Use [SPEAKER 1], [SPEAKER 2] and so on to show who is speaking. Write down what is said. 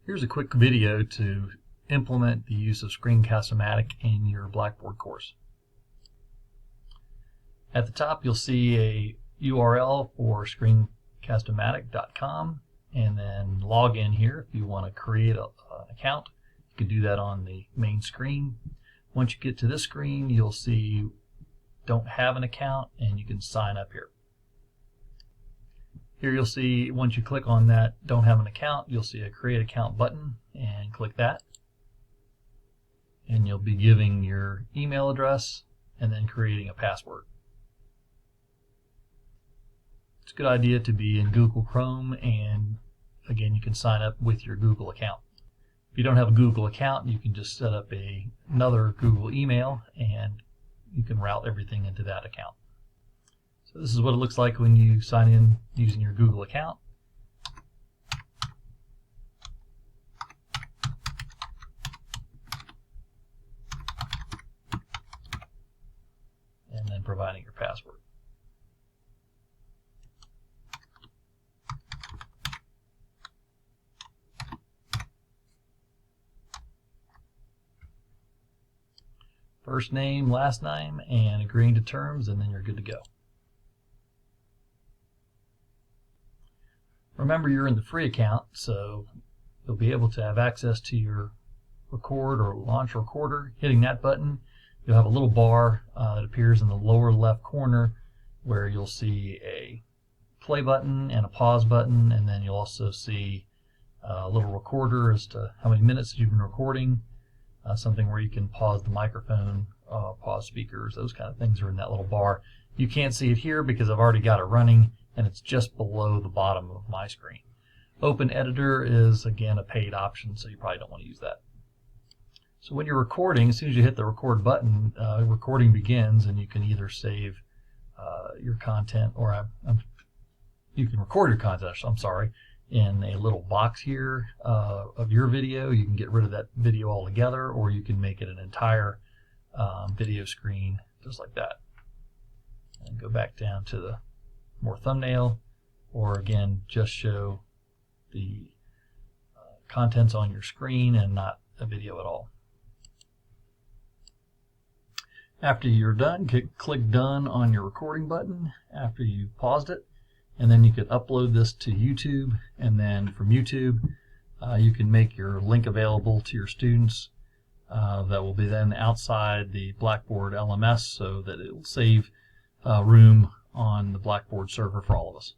[SPEAKER 1] Here's a quick video to implement the use of Screencast-O-Matic in your Blackboard course. At the top you'll see a URL for Screencast-O-Matic.com, and then log in here if you want to create an account. You can do that on the main screen. Once you get to this screen, you'll see don't have an account, and you can sign up here. Here you'll see, once you click on that don't have an account, you'll see a create account button, and click that. And you'll be giving your email address and then creating a password. It's a good idea to be in Google Chrome, and again you can sign up with your Google account. If you don't have a Google account, you can just set up another Google email and you can route everything into that account. So this is what it looks like when you sign in using your Google account. And then providing your password. First name, last name, and agreeing to terms, and then you're good to go. Remember, you're in the free account, so you'll be able to have access to your record or launch recorder. Hitting that button, you'll have a little bar that appears in the lower left corner where you'll see a play button and a pause button, and then you'll also see a little recorder as to how many minutes you've been recording. Something where you can pause the microphone, pause speakers, those kind of things are in that little bar. You can't see it here because I've already got it running, and it's just below the bottom of my screen. Open Editor is, again, a paid option, so you probably don't want to use that. So when you're recording, as soon as you hit the record button, recording begins, and you can either save your content, or you can record your content, I'm sorry, in a little box here of your video. You can get rid of that video altogether, or you can make it an entire video screen just like that. And go back down to the more thumbnail, or again just show the contents on your screen and not a video at all. After you're done, click Done on your recording button after you've paused it, and then you can upload this to YouTube, and then from YouTube you can make your link available to your students. That will be then outside the Blackboard LMS, so that it will save room on the Blackboard server for all of us.